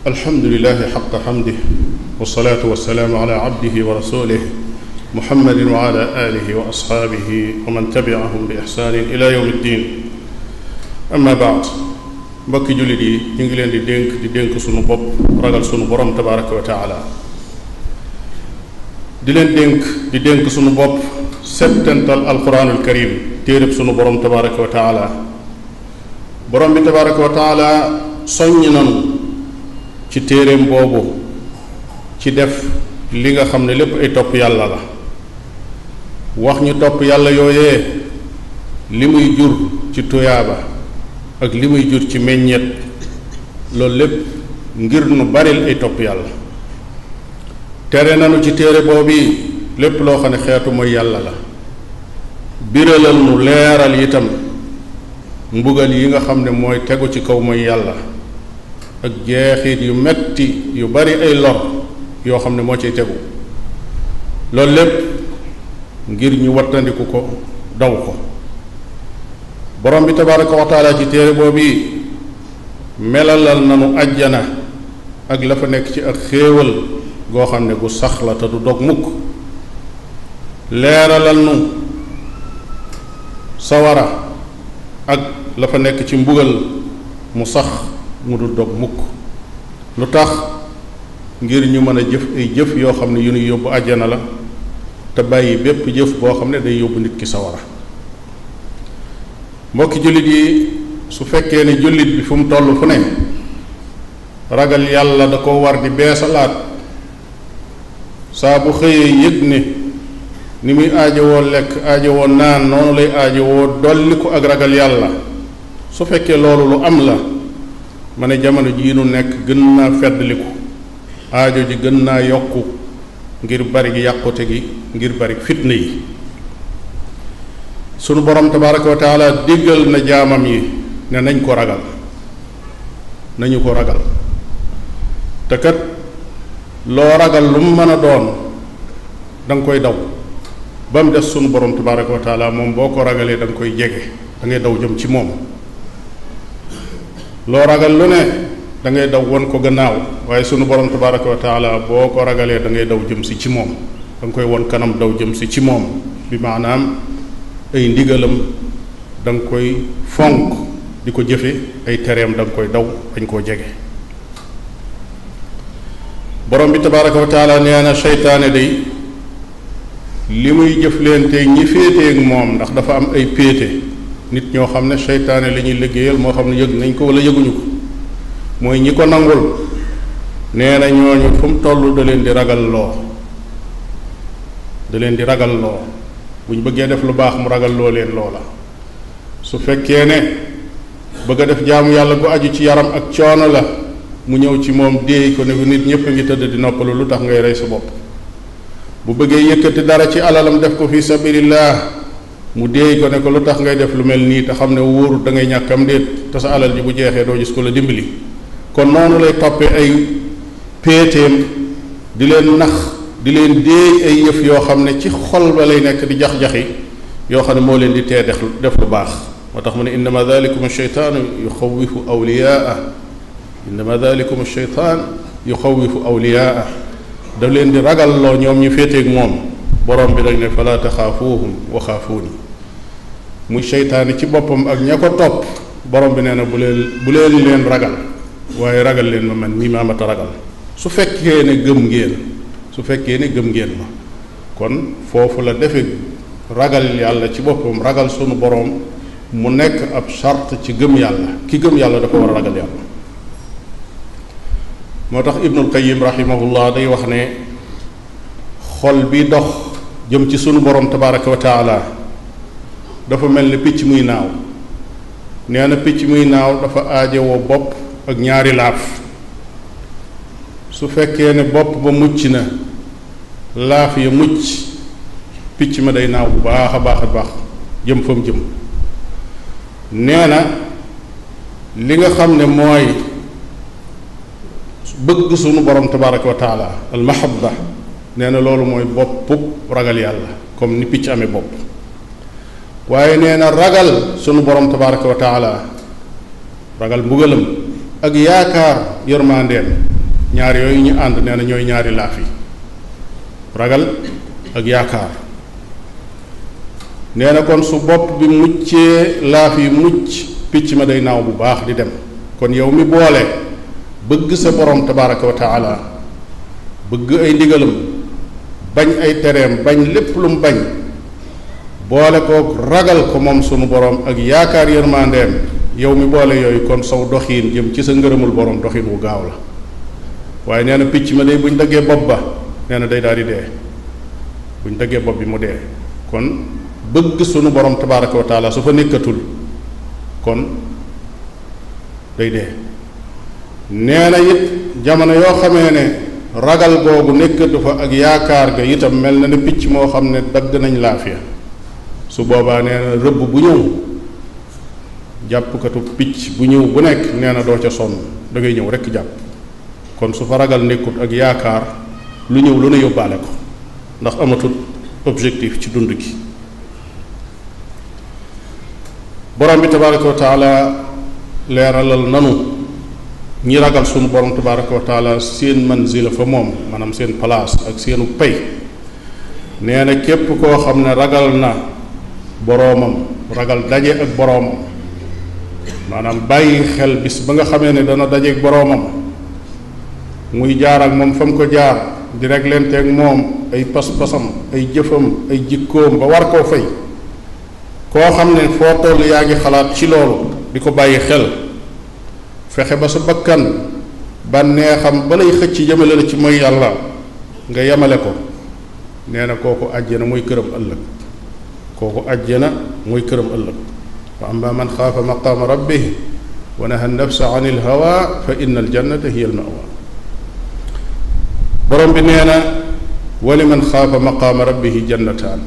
alhamdulilahi xaqa xamdih wasalaatu wasalaamu ala abdihi wa rasulih muhammadin wa ala alihi wa asxaabihi wa man tabiahum bi ixsaanin ila yowm ddin amma baad mbokki jullit yi ñu ngi leen di dénk sunu bopp ragal sunu borom tabaraka wa taala di dénk sunu bopp settantal alquranul karim téereb sunu borom tabaraka wa taala borom bi tabaraka wa taala soññ nanu ci téereem boobu ci def li nga xam ne lépp ay topp yàlla la wax ñu topp yàlla yooyee li muy jur ci tuyaaba ak li muy jur ci meññeet loolu lépp ngir nu baril ay topp yàlla tere nanu ci téere boobu lépp loo xam ne xeetu mooy yàlla la biralal nu leeral itam mbugal yi nga xam ne mooy tegu ci kaw mooy yàlla ak jeexit yu metti yu bari ay lor yoo xam ne moo ciy tegu loolu lépp ngir ñu wattandiku ko daw ko borom bi tabaraka wa taala ci téere boobu melalal nanu ajjana ak la fa nekk ci ak xéewal goo xam ne gu sax la te du dog mukk leeralal nu sawara ak la fa nekk ci mbugal mu sax mu du dog mukk lu tax ngir ñu mën a jëf ay jëf yoo xam ne yu ñuy yóbbu àjjana la te bàyyi bépp jëf boo xam ne day yóbbu nit ki sawara mbokki jullit yi su fekkee ne jullit bi fu mu toll fu ne ragal yàlla da ko war di beesalaat saa bu xëyee yëg ne ni muy aajowoo lekk aajowoo naan noonu lay aajowoo dolli ko ak ragal yàlla su fekkee loolu lu am la ma ne jamono jii nu nekk gën naa feddliku aajo ji gën naa yokku ngir bari gi yàqute gi ngir bari fitna yi sunu borom tabaraka wa taala déggal na jaamam yi ne nañu ko ragal te kat loo ragal lu mu mën a doon da nga koy daw ba mu des sunu borom tabaraka wa taala moom boo ko ragalee da nga koy jege da ngay daw jëm ci moom loo ragal lu ne da ngay daw won ko gannaaw waaye sunu borom tabaraka wa taala boo ko ragalee da ngay daw jëm si ci moom da nga koy won kanam daw jëm si ci moom bi maanaam ay ndigalam da nga koy fonk di ko jëfe ay tereem da nga koy daw bañ koo jege borom bi tabaraka wa taala nee na seytaane day li muy jëflante ñi féeteeg moom ndax dafa am ay péete nit ñoo xam ne seytaane la ñuy liggéeyal moo xam ne yëg nañ ko wala yëguñu ko mooy ñi ko nangul nee na ñooñu fu mu toll da leen di ragal loo bu ñu bëggee def lu baax mu ragal loo leen loola su fekkee ne bëgg a def jaamu yàlla gu aju ci yaram ak coono la mu ñëw ci moom déey ko ne ko nit ñépp a ngi tëdd di noppalu lu tax ngay rey sa bopp bu bëggee yëkkati dara ci alalam def ko fi sabilillah mu déey ko ne ko lu tax ngay def lu mel nii te xam ne wóorut da ngay ñàkkam déet te sa alal ji bu jeexee doo gis ko la dimbali kon noonu lay toppee ay péeteem di leen nax di leen déey ay yëf yoo xam ne ci xol ba lay nekk di jax-jaxi yoo xam ne moo leen di tee def lu baax moo tax mu ne innama dalikum alcheytaanu yuxawifu awliyaa innama dalikum alcheytaan yuxawifu awliyaa daf leen di ragalloo ñoom ñu féeteeg moom borom bi dañ ne fala taxaafuuhum wa xaafuuni muy seytaane ci boppam ak ña ko topp borom bi nee na bu leen ragal waaye ragal leen ma man mii maa mat a ragal su fekkee ne gëm ngeen ma kon foofu la defe ragal yàlla ci boppam ragal sunu borom mu nekk ab charte ci gëm yàlla ki gëm yàlla dafa war a ragal yàlla moo tax ibnul qayyim rahimahullah day wax ne xol bi dox jëm ci sunu borom tabaraka wa taala dafa mel ni picc muy naaw nee na picc muy naaw dafa aajowoo bopp ak ñaari laaf su fekkee ne bopp ba mucc na laaf ya mucc picc ma day naaw bu baax a baax jëm fa mu jëm nee na li nga xam ne mooy bëgg sunu borom tabaraka wa taala al mahabba nee na loolu mooy boppu ragal yàlla comme ni picc amee bopp waaye nee na ragal sunu borom tabaraka wa taala ragal mbugalam ak yaakaar yërmandeen ñaar yooyu ñu ànd nee na ñooy ñaari laaf yi ragal ak yaakaar nee na kon su bopp bi muccee laaf yi mucc picc ma day naaw bu baax di dem kon yow mi boole bëgg sa borom tabaraka wa taala bëgg ay ndigalam bañ ay tereem bañ lépp lu mu bañ boole ko ragal ko moom sunu borom ak yaakaar yërmandeem yow mi boole yooyu kon saw doxiin jëm ci sa ngërëmul borom doxiin wu gaaw la waaye nee na picc ma day buñ daggee bopp ba nee na day daal di dee buñ daggee bopp bi mu dee kon bëgg sunu borom tabaraka wa taala su fa nekkatul kon day dee nee na it jamono yoo xamee ne ragal googu nekkatu fa ak yaakaar ga itam mel na ne picc moo xam ne dagg nañ laafiya su boobaa nee na rëbb bu ñëw jàppkatu picc bu ñëw bu nekk nee na doo ca sonn da ngay ñëw rekk jàpp kon su fa ragal nekkut ak yaakaar lu ñëw lu ne yóbbaale ko ndax amatul objectif ci dund gi borom bi tabaraka wa taala leeralal nanu ñi ragal sunu borom tabaraka wa taala seen manzila fa moom maanaam seen place ak seenu pay nee na képp koo xam ne ragal na boroomam ragal daje ak boroomam maanaam bàyyi xel bis ba nga xamee ne dana daje ak boroomam muy jaar ak moom fa mu ko jaar di reglente ak moom ay pas-pasam ay jëfam ay jikkoom ba war koo fay koo xam ne foo toll yaa ngi xalaat ci loolu di ko bàyyi xel fexe ba sa bakkan bànneexam ba lay xëcc jëmale la ci mooy yàlla nga yemale ko nee na kooku àjjana mooy këram ëllëg kooku àjjana mooy këram ëllëg wa amma man xaafa maqaama rabbih wa naha nafsa an il hawa fa inna aljannata hiya al mawa borom bi nee na wa liman xaafa maqaama rabbihi jannataan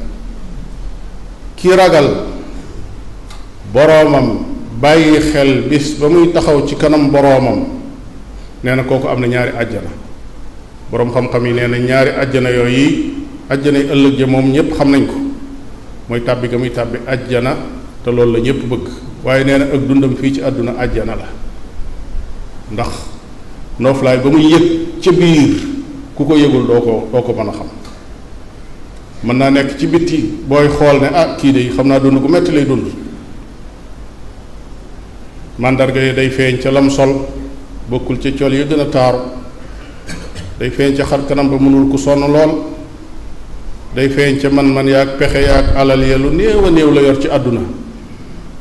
ki ragal boroomam bàyyi xel bis ba muy taxaw ci kanam boroomam nee na kooku am na ñaari àjjana boroom xam-xam yi nee na ñaari àjjana yooyu àjjana yi ëllëg ja moom ñépp xam nañ ko mooy tàbbi ga muy tàbbi àjjana te loolu la ñépp bëgg waaye nee na ak dundam fii ci àdduna àjjana la ndax nooflaay ba muy yëg ca biir ku ko yëgul doo ko mën a xam mën naa nekk ci bitti booy xool ne ah kii de xam naa dund gu metti lay dund màndarga yi day feeñ ca lam sol bokkul ca col yi gën a taaru day feeñ ca xar kanam ba mënul ku sonn lool day feeñ ca man-man yaag pexe yaag alal ya lu néew a néew la yor ci àdduna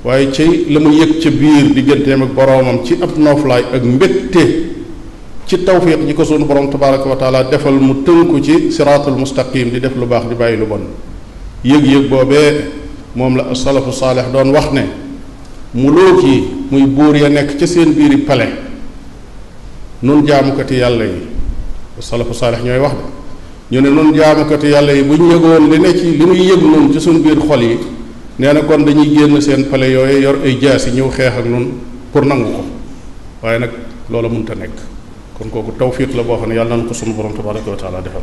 waaye ci la mu yëg ca biir digganteem ak boroomam ci ab nooflaay ak mbégte ci tawfiq ji ko sunu borom tabaraka wa taala defal mu tënku ci siraatul mustaqim di def lu baax di bàyyi lu bon yëg-yëg boobee moom la salafu saalix doon wax ne muluk yi muy buur ya nekk ca seen biiri pale nun jaamukati yàlla yi salafu saalix ñooy wax de ñu ne nun jaamukati yàlla yi bu ñu yëgoon li ne ci li muy yëg nun ci suñ biir xol yi nee na kon dañuy génn seen pale yooyu yor ay jaasi ñëw xeex ak nun pour nangu ko waaye nag loola mënta nekk kon kooku tawfiq la boo xam ne yàlla na ko sunu borom tabaraka wa taala defal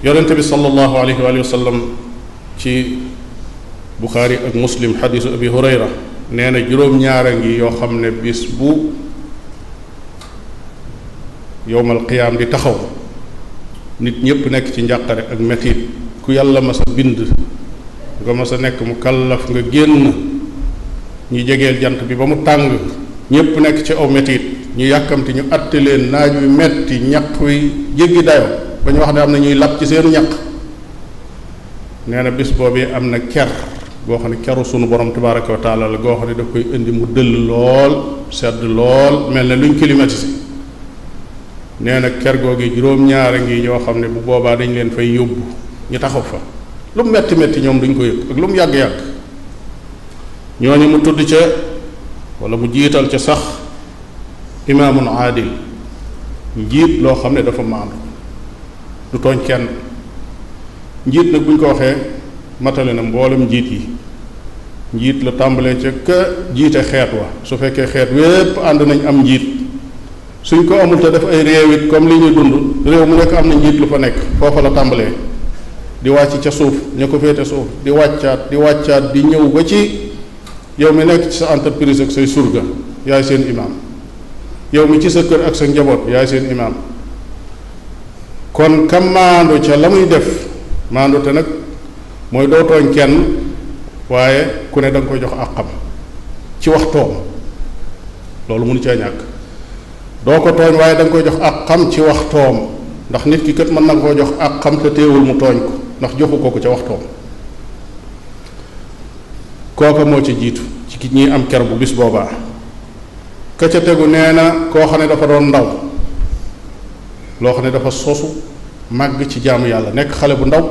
yonente bi sallallahu alayhi wa sallam ci buxaari ak muslim xadisu abi hurayra nee na juróom-ñaara ngi yoo xam ne bis bu yowmal qiyaam di taxaw nit ñépp nekk ci njàqare ak metit ku yàlla mas a bind nga mas a nekk mu kallaf nga génn ñu jegeel jant bi ba mu tàng ñépp nekk ci aw metit ñu yàkkamti ñu atte leen naaj wi metti ñaq wi jéggi dayo ba ñu wax ne am na ñuy lab ci seenu ñaq nee na bis boobee am na ker goo xam ne keru sunu borom tabaraka wa taala la goo xam ne daf koy indi mu dëll lool sedd lool mel ne luñ climatisé nee na ker googi juróom-ñaara ngi ñoo xam ne bu boobaa dañ leen fay yóbbu ñu taxaw fa lu mu metti metti ñoom duñ ko yëg ak lu mu yàgg-yàgg ñooñu mu tudd ca wala mu jiital ca sax imaamun aadil njiit loo xam ne dafa maandu du tooñ kenn njiit nag bu ñu ko waxee matale na mboolem njiit yi njiit la tàmbalee ca ka jiite xeet wa su fekkee xeet wépp ànd nañ am njiit suñ ko amul te def ay réew it comme li ñuy dund réew mu nekk am na njiit lu fa nekk foofa la tàmbalee di wàcc ca suuf ña ko féete suuf di wàccaat di ñëw ba ci yow mi nekk ci sa entreprise ak say surga yaay seen imaam yow mi ci sa kër ak sa njaboot yaay seen imaam. kon ka maandu ca la muy def maandu te nag mooy doo tooñ kenn waaye ku ne da nga koy jox àqam ci waxtoom, loolu mënu cee ñàkk. doo ko tooñ waaye da nga koy jox àqam ci waxtoom, ndax nit ki kat mën na koo jox àqam te teewul mu tooñ ko ndax joxu ko ca waxtoom. kooka moo ci jiitu ci ki ñi am ker bu bis boobaa. ka ca tegu nee na koo xam ne dafa doon ndaw, loo xam ne dafa sosu màgg ci jaamu yàlla, nekk xale bu ndaw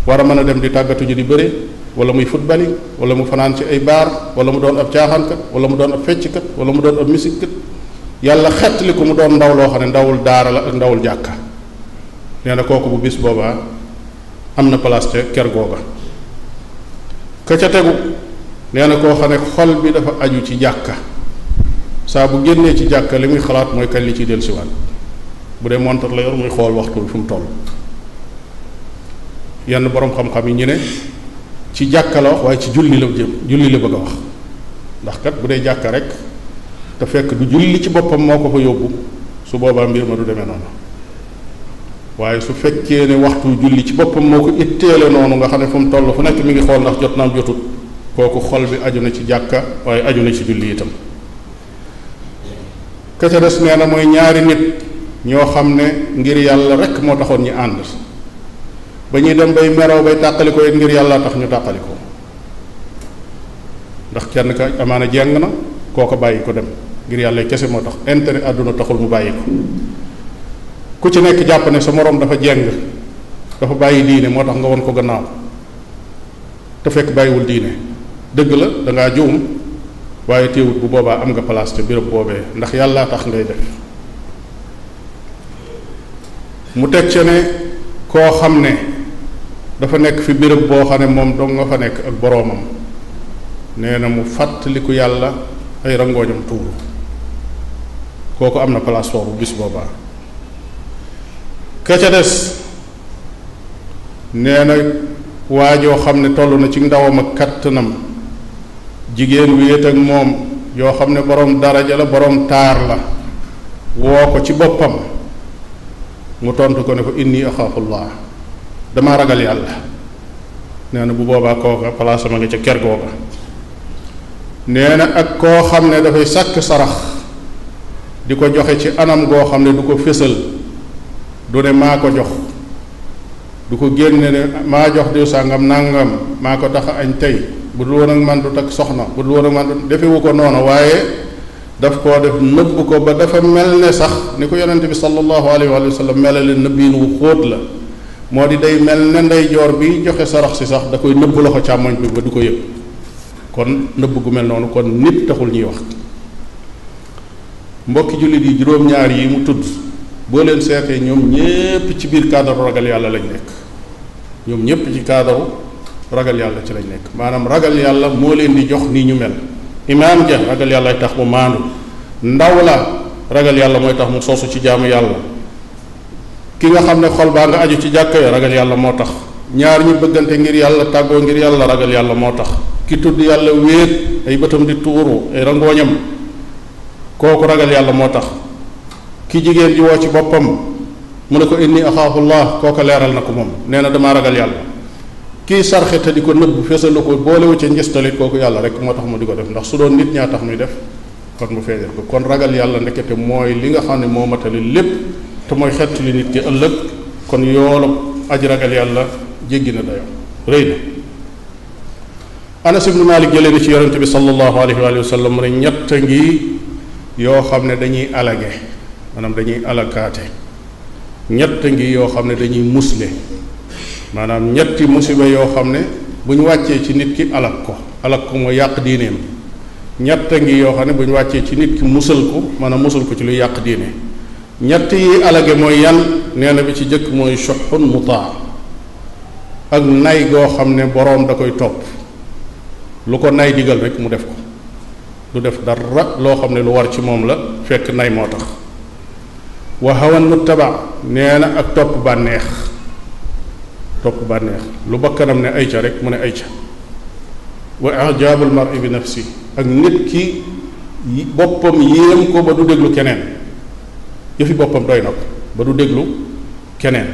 war a mën a dem di tàggatu ji di bëre, wala muy football, wala mu fanaan ci ay baar, wala mu doon ab caaxaankat, wala mu doon ab fecckat, wala mu doon ab misikkat, yàlla xettali ko mu doon ndaw loo xam ne ndawul daara la ak ndawul jàkka. nee na kooku bu bis boobaa am na place ca ker googa. ka ca tegu nee na koo xam ne xol bi dafa aju ci jàkka, saa bu génnee ci jàkka li muy xalaat mooy kañ li ciy dellusiwaat. bu dee montar la yor muy xool waxtu bi fu mu toll. yenn boroom xam-xam yi ñu ne ci jàkka la wax waaye ci julli la julli la bëgg a wax, ndax kat bu dee jàkka rek te fekk du julli ci boppam moo ko fa yóbbu, su boobaa mbir ma du demee noonu. waaye su fekkee ne waxtu julli ci boppam moo ko itteele noonu nga xam ne fu mu toll fu nekk mi ngi xool ndax jot naam jotut, kooku xol bi aju na ci jàkka waaye aju na ci julli itam. ka ca des nee na mooy ñaari nit ñoo xam ne ngir yàlla rek moo taxoon ñi ànd, ba ñuy dem bay meroo bay tàqalikoo it ngir yàlla tax ñu tàqalikoo, ndax kenn ka amaana jeng na kooko bàyyi ko dem ngir yàlla kese moo tax, intérêt àdduna taxul mu bàyyi ko. ku ci nekk jàpp ne sa moroom dafa jeng, dafa bàyyi diine moo tax nga won ko gannaaw, te fekk bàyyiwul diine. dëgg la dangaa juum, waaye téewut bu boobaa am nga place ca béréb boobee ndax yàllaa tax ngay def. mu teg ca ne koo xam ne dafa nekk fi béréb boo xam ne moom dong nga fa nekk ak boroomam, nee na mu fàttaliku yàlla ay rangooñam tuuru, kooku am na place foofu bis boobaa. ka ca des nee na waajoo xam ne toll na ci ndawam ak kattanam, jigéen wéet ak moom yoo xam ne boroom daraja la boroom taar la, woo ko ci boppam, mu tontu ko ne ko inni axaafullah, damaa ragal yàlla. nee na bu boobaa kooka place ma nga ca ker googa. nee na ak koo xam ne dafay sàkk sarax di ko joxe ci anam goo xam ne du ko fésal, du ne maa ko jox, du ko génne ne maa jox diw sàngam nàngam maa ko tax añ tey, bu dul woon ak man du takk soxna, bu dul woon ak man du defewu ko noonu, waaye daf koo def nëbb ko ba dafa mel ne sax ni ko yonente bi sallallahu alayhi wa sallam melale nëbbiin wu xóot la, moo di day mel ne ndeyjoor bi joxe sarax si sax da koy nëbb loxo càmmoñ bi ba du ko yëg. kon nëbb gu mel noonu kon nit taxul ñuy wax. mbokki jullit yi juróom-ñaar yi mu tudd boo leen seetee ñoom ñépp ci biir cadre ragal yàlla lañ nekk, ñoom ñépp ci cadre ragal yàlla ci lañ nekk. maanaam ragal yàlla moo leen di jox nii ñu mel. imaam ja ragal yàlla tax mu maandu, ndaw la ragal yàlla mooy tax mu sosu ci jaamu yàlla, ki nga xam ne xol baa nga aju ci jàkka ya ragal yàlla moo tax, ñaar ñi bëggante ngir yàlla tàggoo ngir yàlla ragal yàlla moo tax, ki tudd yàlla wéet ay bëtam di tuuru ay rangooñam kooku ragal yàlla moo tax, ki jigéen ji woo ci boppam mu ne ko inni axaafullah kooku leeral na ko moom, nee na damaa ragal yàlla. kii sarxe te di ko nëbb fesalu ko boolewu ca ngistalit kooku yàlla rek moo tax mu di ko def, ndax su doon nit ñaa tax muy def kon mu feeñal ko. kon ragal yàlla ndekete mooy li nga xam ne moo matali lépp te mooy xett li nit ki ëllëg. kon yoolu aji ragal yàlla jéggi na dayo rëy na. Anas ibnu Malik jëlee na ci yonente bi sallallahu alayhi wa sallam mu ne ñett ngi yoo xam ne dañuy alage, maanaam dañuy alakaate. ñett ngi yoo xam ne dañuy musle, maanaam ñetti musiba yoo xam ne bu ñu wàccee ci nit ki alak ko mooy yàq diineem. ñett ngi yoo xam ne bu ñu wàccee ci nit ki musal ko, maanaam musal ko ci luy yàq diine. ñett yi alage mooy yan? nee na bi ci jëkk mooy shuhun mutaa, ak nay goo xam ne boroom da koy topp, lu ko nay digal rek mu def ko, du def dara loo xam ne lu war ci moom la fekk nay moo tax. wa hawan muttaba, nee na ak topp bànneex, lu bakkanam ne ayca rek mu ne ayca. wa ijaabul mar'i bi nafsi, ak nit ki boppam yéem ko ba du déglu keneen, yëfi boppam doy na ko ba du déglu keneen.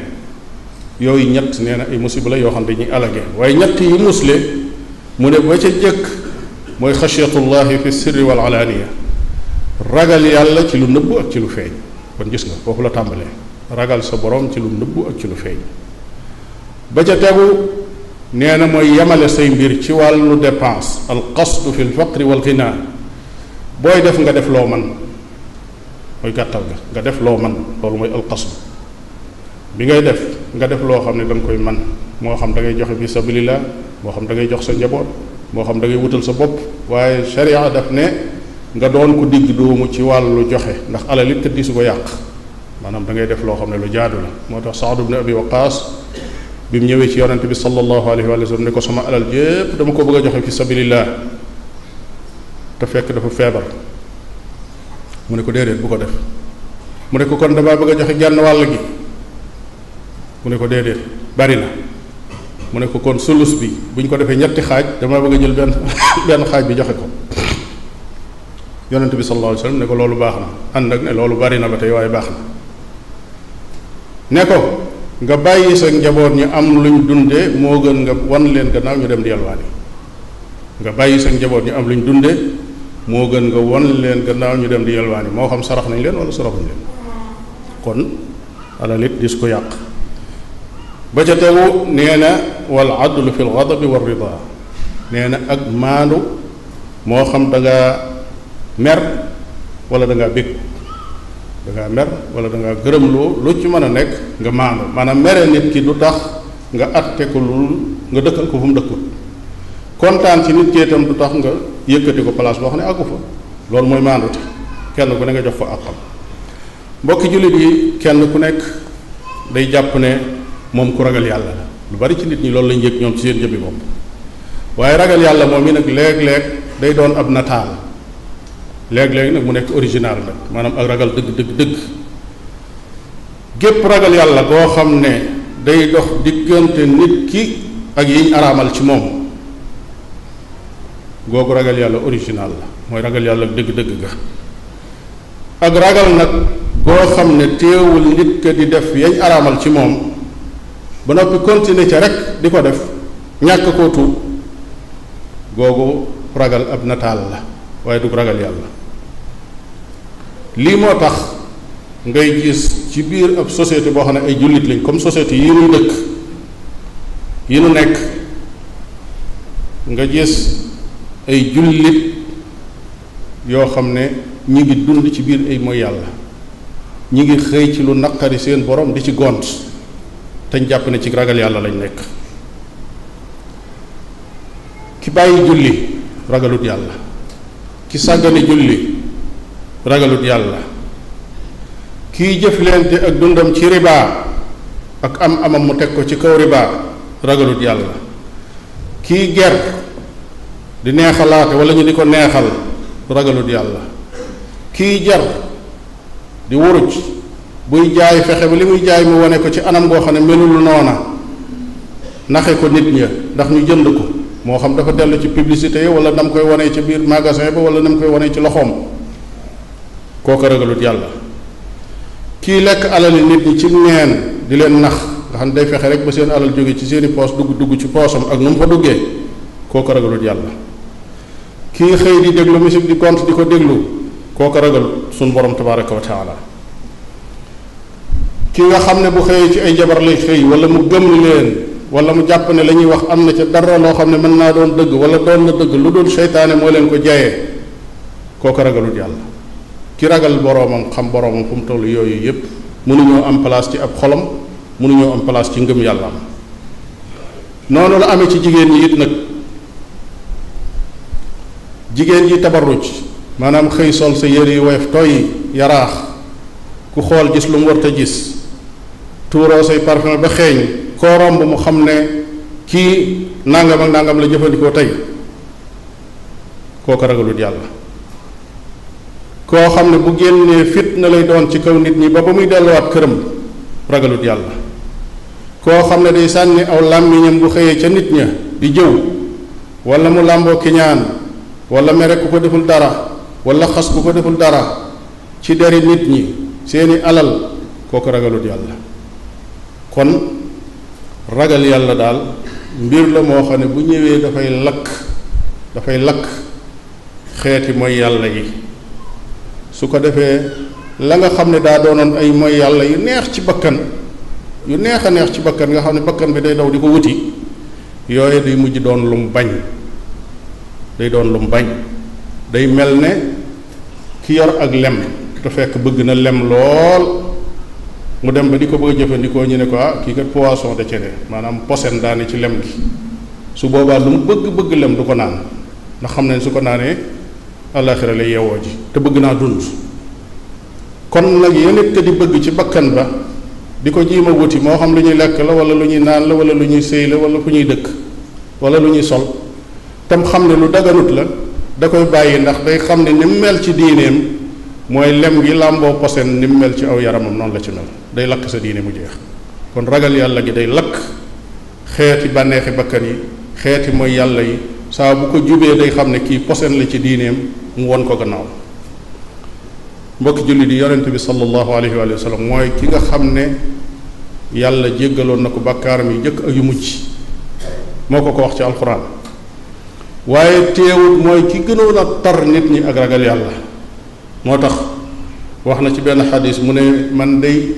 yooyu ñett nee na ay musiba la yoo xam ne dañuy alage. waaye ñett yi musle mu ne ba ca jëkk mooy xasiyatullahi fi sirri wal alaaniya, ragal yàlla ci lu nëbbu ak ci lu feeñ. kon gis nga foofu la tàmbalee, ragal sa borom ci lu nëbbu ak ci lu feeñ. ba ca tegu nee na mooy yemale say mbir ci wàllu dépense, al qasdu fi l faqri wal ghina. booy def nga def loo man, mooy gàttal nga def loo man, loolu mooy al qasdu. bi ngay def nga def loo xam ne da nga koy man, moo xam da ngay joxe fi sabilillah, moo xam da ngay jox sa njaboot, moo xam da ngay wutal sa bopp. waaye sharia daf ne nga doon ko digg doomu ci wàllu joxe, ndax alal it kat di su ko yàq. maanaam da ngay def loo xam ne lu jaadu la. moo tax Saad ibn Abi Waqaas bi mu ñëwee ci yonente bi sallallahu alayhi wa sallam ne ko sama alal jépp dama ko bëgg a joxe fi sabilillah, te fekk dafa feebar. mu ne ko déedéet bu ko def. mu ne ko kon damaa bëgg a joxe genn wàll gi. mu ne ko déedéet bari na. mu ne ko kon sulus bi bu ñu ko defee ñetti xaaj, damaa bëgg a jël benn xaaj bi joxe ko. yonent bi sallallahu alayhi wasallam ne ko loolu baax na, ànd ak ne loolu bari na ba tey waaye baax na. ne ko nga bàyyi sa njaboot ñu am luñ dunde moo gën nga wan leen gannaaw ñu dem di yalwaani. nga bàyyi sa njaboot ñu am luñ dunde moo gën nga wan leen gannaaw ñu dem di yalwaani, moo xam sarax nañ leen wala saraxuñ leen. kon alal it dis ko yàq. ba ca tegu nee na wal adlu fi l ghadabi war rida. nee na ak maandu, moo xam da ngaa mer wala da ngaa bég, da ngaa mer wala da ngaa gërëmloo, lu ci mën a nekk nga maandu. maanaam mere nit ki du tax nga atte ko lu nga dëkkal ko fu mu dëkkul. kontaan ci nit ki itam du tax nga yëkkati ko place boo xam ne àggu fa. loolu mooy maandute, kenn ku ne nga jox ko àqam. mbokki jullit yi kenn ku nekk day jàpp ne moom ku ragal yàlla la. lu bari ci nit ñi loolu lañ yëg ñoom ci seen jëmmi bopp. waaye ragal yàlla moom mi nag léeg-léeg day doon ab nataal, léeg-léeg nag mu nekk original nag, maanaam ak ragal dëgg. gépp ragal yàlla goo xam ne day dox diggante nit ki ak yiñ araamal ci moom, googu ragal yàlla original la, mooy ragal yàlla dëgg-dëgg ga. ak ragal nag goo xam ne teewul nit ka di def yañ araamal ci moom ba noppi continuer ca rek di ko def, ñàkk koo tuub, googu ragal ab nataal la waaye du ragal yàlla. lii moo tax ngay gis ci biir ab société boo xam ne ay jullit lañ, comme société yi nu dëkk yi nu nekk, nga gis ay jullit yoo xam ne ñi ngi dund ci biir ay mooy yàlla, ñi ngi xëy ci lu naqari seen borom di ci gont, te ñu jàpp ne ci ragal yàlla lañ nekk. ki bàyyi julli ragalut yàlla, ki sàggane julli ragalut yàlla, kiy jëflante ak dundam ci riba ak am amam mu teg ko ci kaw riba ragalut yàlla, kiy ger di neexalaate wala ñu di ko neexal ragalut yàlla, kiy jar di wuruj buy jaay fexe ba li muy jaay mu wane ko ci anam goo xam ne melul noona, naxe ko nit ña ndax ñu jënd ko, moo xam dafa dellu ci publicité yi wala nam koy wanee ci biir magasin ba wala nam koy wanee ci loxoom, kooku ragalut yàlla. kii lekk alali nit ñi ci neen di leen nax nga xam ne day fexe rek ba seen alal jóge ci seeni poos dugg ci poosam ak nu mu fa duggee, kooku ragalut yàlla. kii xëy di déglu musique di compte di ko déglu, kooku ragal suñ borom tabaraka wa taala. ki nga xam ne bu xëyee ci ay jabar lay xëy wala mu gëm leen wala mu jàpp ne la ñuy wax am na ca dara loo xam ne mën naa doon dëgg wala doon na dëgg lu dul seytaane moo leen ko jayee, kooku ragalut yàlla. ki ragal boroomam xam boroomam fu mu toll yooyu yépp mënuñoo am place ci ab xolam, mënuñoo am place ci ngëm yàlla am. noonu la amee ci jigéen ñi it nag. jigéen ji tabarruj maanaam xëy sol sa yére yu woyof tooy yaraax, ku xool gis lu mu warta gis, tuuroo say parfum ba xeeñ, koo romb mu xam ne kii nangam ak nangam la jëfandikoo tey, kooku ragalut yàlla. koo xam ne bu génnee fitna lay doon ci kaw nit ñi ba muy delluwaat këram, ragalut yàlla. koo xam ne day sànni aw làmmiñam bu xëyee ca nit ña di jëw wala mu làmboo kiñaan wala mere ku ko deful dara wala xas ku ko deful dara ci deri nit ñi seeni alal kooku ragalut yàlla. kon ragal yàlla daal mbir la moo xam ne bu ñëwee dafay lakk xeeti mooy yàlla yi. su ko defee la nga xam ne daa doonoon ay mooy yàlla yu neex ci bakkan yu neex a neex ci bakkan nga xam ne bakkan bi day daw di ko wuti yooyu day mujj doon lu mu bañ day mel ne ki yor ak lem te fekk bëgg na lem lool mu dem ba di ko bëgg a jëfandikoo ñu ne ko kii kat poisson de cene maanaam posen daane ci lem gi su boobaa lu mu bëgg lem du ko naan ndax xam ne su ko naanee àllaaxira lay yeewoo ji te bëgg naa dund. kon nag yéen te di bëgg ci bakkan ba di ko jiima wuti moo xam lu ñuy lekk la wala lu ñuy naan la wala lu ñuy sëy la wala fu ñuy dëkk wala lu ñuy sol tam xam ne lu daganut la da koy bàyyi ndax day xam ne ni mu mel ci diineem mooy lem gi làmboo posen ni mu mel ci aw yaramam noonu la ci mel day lakk sa diine mu jeex. kon ragal yàlla gi day lakk xeeti bànneexi bakkan yi xeeti mooy yàlla yi saa bu ko jubee day xam ne kii posen la ci diineem mu won ko gannaaw. mbokki julli di yonent bi sallallahu alayhi wa sallam mooy ki nga xam ne yàlla jéggaloon na ko bàkkaaram yi jëkk ak yu mujj moo ko wax ci alxuraan. waaye teewut mooy ki gënoon a tar nit ñi ak ragal yàlla. moo tax wax na ci benn xadis mu ne man day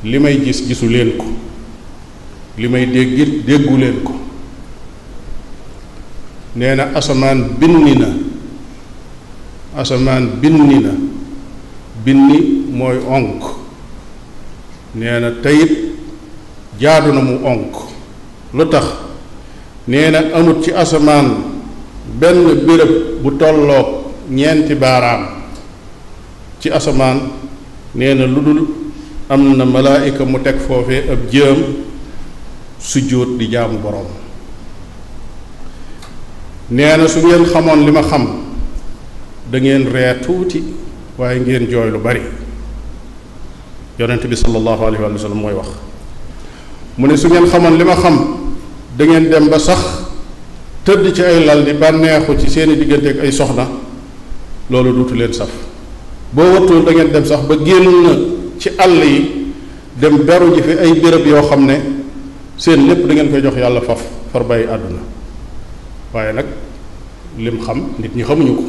li may gis gisu leen ko li may dégg déggu leen ko. nee na asamaan binni na binni mooy onk nee na teyit jaadu na mu onk lu tax nee na amut ci asamaan benn béréb bu tolloog ñeenti baaraam ci asamaan nee na lu dul am na malaayika mu teg foofee ab jëm sujjóot di jaamu boroom. nee na su ngeen xamoon li ma xam da ngeen ree tuuti waaye ngeen jooy lu bari. yonent bi sallallahu alayhi wa sallam mooy wax mu ne su ngeen xamoon li ma xam da ngeen dem ba sax tëdd ci ay lal di bànneexu ci seeni diggante ak ay soxna loolu duutu leen saf. boo wattul da ngeen dem sax ba génn ci àll yi dem beru ji fi ay béréb yoo xam ne seen lépp da ngeen koy jox yàlla far bàyyi àdduna. waaye nag lim xam nit ñi xamuñu ko.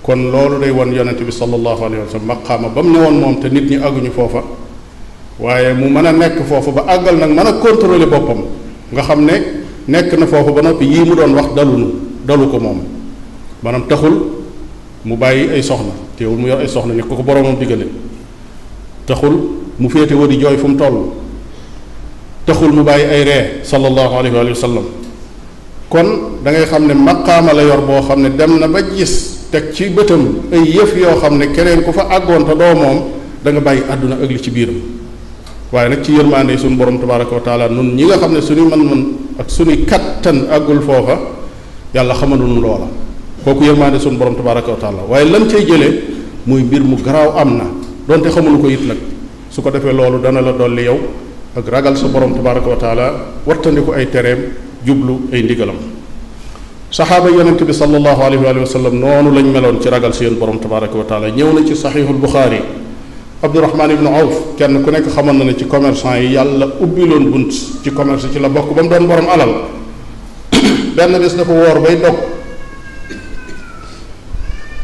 kon loolu day won yonente bi sallallahu alayhi wa sallam maqaama ba mu ne woon moom te nit ñi àgguñu foofa waaye mu mën a nekk foofu ba àggal nag mën a contrôler boppam nga xam ne nekk na foofu ba noppi yii mu doon wax dalu ko moom maanaam taxul mu bàyyi ay soxna teewul mu yor ay soxna ni ko boroomam diggale taxul mu féete wa di jooy fu mu toll taxul mu bàyyi ay ree sallallahu alayhi wa sallam. kon da ngay xam ne maqaama la yor boo xam ne dem na ba gis teg ci bëtam ay yëf yoo xam ne keneen ku fa àggoon te doo moom da nga bàyyi àdduna ak li ci biiram. waaye nag ci yërmaande suñu borom tabaraka wa taala nun ñi nga xam ne suñuy mën-mën ak suñuy kattan àggul foofa yàlla xamalunu loola kooku yërmaande suñu borom tabaraka wa taala waaye lan cay jëlee muy mbir mu garaaw am na donte xamunu ko it nag su ko defee loolu dana la dolli yow ak ragal sa borom tabaraka wa taala wattandiku ay tereem jublu ay ndigalam. saxaaba yonente bi sallallahu alayhi wa sallam noonu lañ meloon ci ragal seen borom tabaraka wa taala. ñëw na ci saxiixul buxaari abdurahmaan ibnu awf kenn ku nekk xamoon na ne ci commerçant yi yàlla ubbiloon bunt ci commerce ci la bokk ba mu doon borom alal. benn bés dafa woor bay dog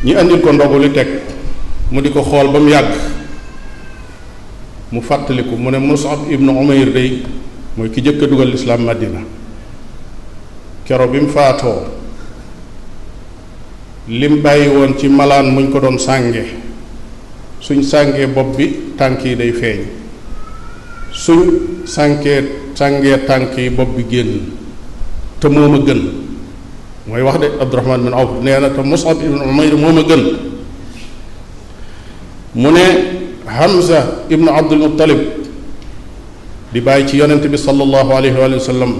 ñi andil ko ndogu li teg mu di ko xool ba mu yàgg mu fàttaliku mu ne Mus'ab ibnu Umayr day mooy ki jëkk a dugal lislaam Madina. kero bi mu faatoo lim bàyyi woon ci malaan muñ ko doon sànge suñ sàngee bopp bi tànk yi day feeñ suñ sàngee tànk yi bopp bi génn te moom a gën mooy wax de Abdurahmaan bin Awf nee na te Mus'ab ibn Umayr moom a gën mu ne Hamza ibnu Abdul Muttalib di bàyyi ci yonent bi sallallahu alayhi wa sallam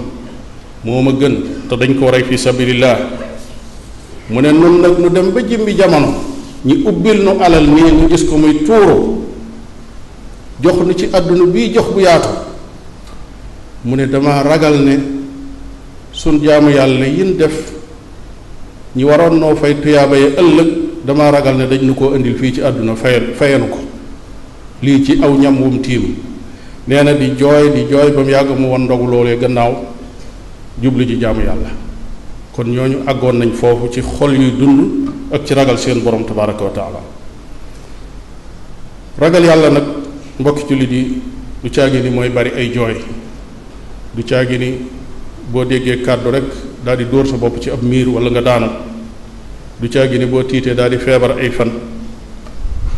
moo ma gën te dañ ko rey fi sabilillah mu ne nun nag nu dem ba jëmbi jamono ñi ubbil nu alal nii ñu gis ko muy tuuru jox nu ci àdduna bii jox bu yaatu mu ne dama ragal ne sun jaamu yàlla yin def ñi waroon noo fay tuyaaba ya ëllëg dama ragal ne dañ nu koo indil fii ci àdduna fayanu ko lii ci aw ñam wum tiim nee na di jooy ba mu yàgg mu won ndogu loolee gannaaw jublu ji jaamu yàlla. kon ñooñu àggoon nañ foofu ci xol yuy dund ak ci ragal seen borom tabaraka wa taala. ragal yàlla nag mbokki jullit yi du caagi ni mooy bari ay jooy, du caagi ni boo déggee kàddu rek daal di dóor sa bopp ci ab miir wala nga daanu, du caagi ni boo tiitee daal di feebar ay fan,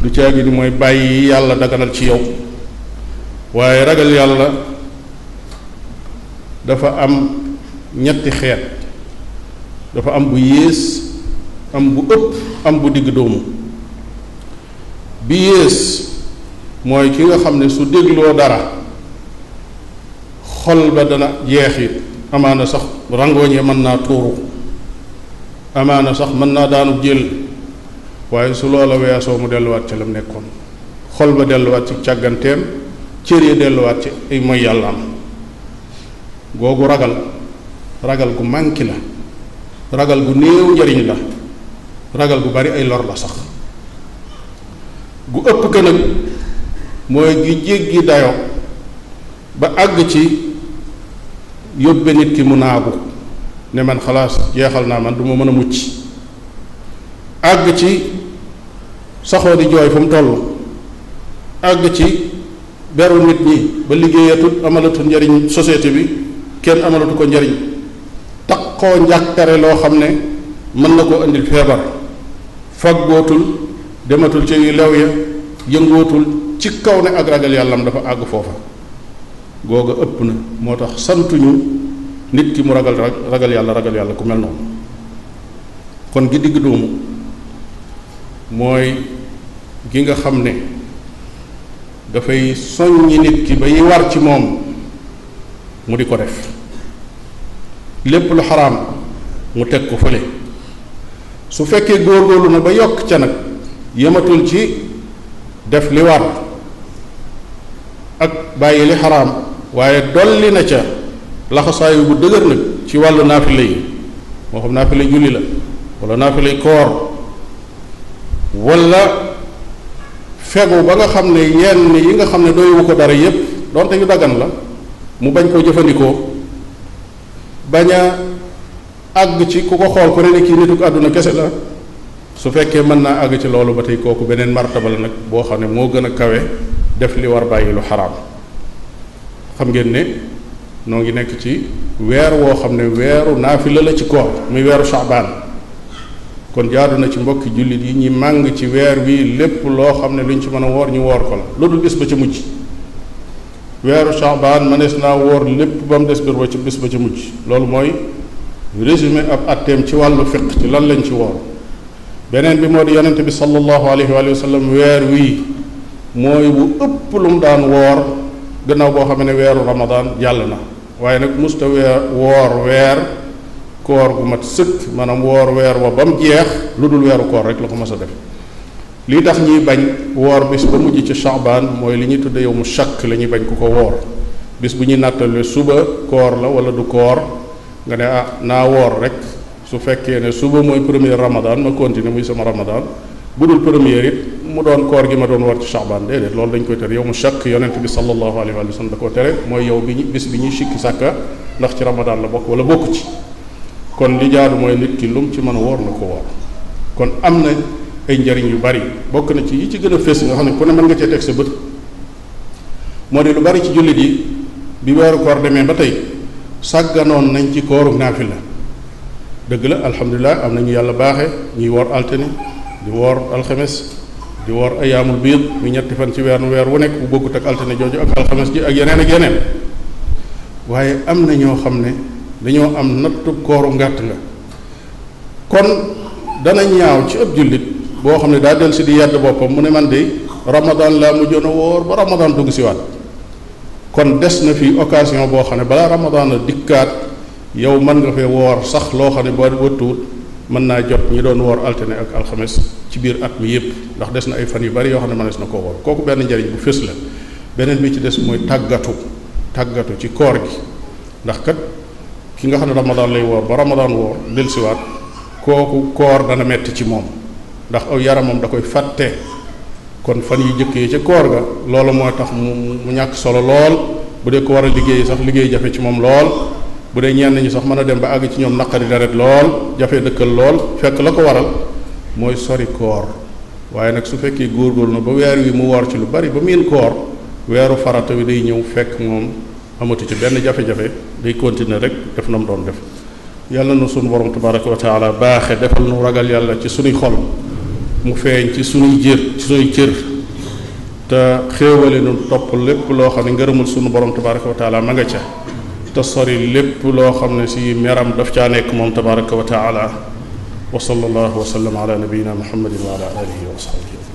du caagi ni mooy bàyyi yàlla daganal ci yow. waaye ragal yàlla dafa am ñetti xeet, dafa am bu yées, am bu ëpp, am bu digg doomu. bi yées mooy ki nga xam ne su dégloo dara xol ba dana jeexit, amaana sax rangooñe mën naa tuuru, amaana sax mën naa daanu jël, waaye su loola weesoo mu delluwaat ci lam nekkoon, xol ba delluwaat ci càgganteem, cër yi delluwaat ci ay mooy yàlla am. googu ragal gu manki la, ragal gu néew njariñ la, ragal gu bari ay lor la sax. gu ëpp ka nag mooy gi jéggi dayo ba àgg ci yóbbe nit ki mu naagu ne man xalaas jeexal naa, man du ma mën a mucc, àgg ci saxoo di jooy fu mu toll, àgg ci beru nit ñi ba liggéeyatut, amalatu njariñ société bi, kenn amalatu ko njariñ, taqoo njàqare loo xam ne mën na koo indil feebar, faggootul, dematul ci lew ya, yëngootul, ci kaw ne ak ragal yàllam dafa àgg foofa. googa ëpp na, moo tax santuñu nit ki mu ragal yàlla ku mel noonu. kon gi digg doomu mooy gi nga xam ne dafay soññi nit ki ba yi war ci moom mu di ko def, lépp lu xaraam mu teg ko fële. su fekkee góorgóorlu na ba yokk ca nag, yematul ci def li war ak bàyyi li xaraam, waaye dolli na ca laxasaayu bu dëgër nag ci wàllu naafile yi, moo xam naafile julli la wala naafile koor, wala fegu ba nga xam ne yenn yi nga xam ne doywu ko dara yépp donte yu dagan la mu bañ koo jëfandikoo, bañ a àgg ci ku ko xool ku ne kii nituk àdduna kese la. su fekkee mën naa àgg ci loolu ba tey kooku beneen martaba la nag boo xam ne moo gën a kawe def li war bàyyi lu xaraam. xam ngeen ne noo ngi nekk ci weer woo xam ne weeru naafila la ci koor, muy weeru Shaabaan. kon jaadu na ci mbokki jullit yi ñi màng ci weer wi lépp loo xam ne luñ ci mën a woor ñu woor ko la, lu dul bis ba ca mujj. weeru Shaabaan mënees naa woor lépp ba mu des bis ba ca mujj. loolu mooy résumé ab atteem ci wàllu fiq ci lan lañ ci woor. beneen bi moo di yonente bi sallallahu alayhi wa sallam weer wii mooy bu ëpp lu mu daan woor gannaaw boo xam ne weeru Ramadan jàll na, waaye nag musta woor weer koor gu mat sëkk, maanaam woor weer wa ba mu jeex lu dul weeru koor rek la ko mas a def. lii tax ñuy bañ woor bis ba mujj ci Shaabaan mooy li ñuy tudde yow mu shakk la ñuy bañ ku ko woor, bis bu ñuy nattale suba koor la wala du koor, nga ne naa woor rek. su fekkee ne suba mooy premier Ramadan ma continuer muy sama Ramadan, bu dul premier it mu doon koor gi ma doon war ci Shaabaan. déedéet, loolu dañ koy tere. yow mu shakk yonent bi sallallahu alayhi wa sallam da koo tere, mooy yow bis bi ñuy sikki sàkka ndax ci Ramadan la bokk wala bokku ci. kon li jaadu mooy nit ki lum ci mën a woor na ko woor. kon am na ay njariñ yu bari, bokk na ci yi ci gën a fés nga xam ne ku ne mën nga cee teg sa bët, moo di lu bari ci jullit yi bi weeru koor demee ba tey sàgganoon nañ ci kooru naafila. dëgg la, alhamdulilah, am nañu yàlla baaxe ñuy woor altine, di woor alxames, di woor ayaamul biid muy ñetti fan ci weer wu nekk bu bokkut ak altine jooju ak alxames ji ak yeneen. waaye am na ñoo xam ne dañoo am nattu kooru ngàtt nga. kon dana ñaaw ci ëpp jullit boo xam ne daa del si di yedd boppam mu ne man de Ramadan laa mujjoon a woor ba Ramadan dugg si waat. kon des na fi occasion boo xam ne balaa Ramadan a dikkaat yow mën nga fee woor sax loo xam ne boo wëttuwut mën naa jot ñi doon woor altine ak alxames ci biir at mi yépp, ndax des na ay fan yu bari yoo xam ne mënees na koo woor. kooku benn njariñ bu fés la. beneen bi ci des mooy tàggatu ci koor gi, ndax kat ki nga xam ne Ramadan lay woor ba Ramadan woor dellusiwaat kooku koor dana metti ci moom, ndax aw yaramam da koy fàtte. kon fan yu jëkk yi ca koor ga loolu moo tax mu ñàkk solo lool bu dee ko war a liggéey sax liggéey jafe ci moom lool bu dee ñenn ñi sax mën a dem ba àgg ci ñoom naqari deret lool jafe dëkkal lool fekk la ko waral mooy sori koor. waaye nag su fekkee góorgóorlu na ba weer wi mu woor ci lu bari ba miin koor weeru farata wi day ñëw fekk moom amatu ci benn jafe-jafe day continuer rek def na mu doon def. yàlla na sunu borom tabaraka wa taala baaxe defal nu ragal yàlla ci sunuy xol mu feeñ ci sunuy cër te xéewale nu topp lépp loo xam ne ngërëmul sunu borom tabaraka wa taala ma nga ca te sori lépp loo xam ne si meram daf caa nekk moom tabaraka wa taala wa sallallahu wa sallam ala nabiyina muhammadin wa ala alihi wa sahbihi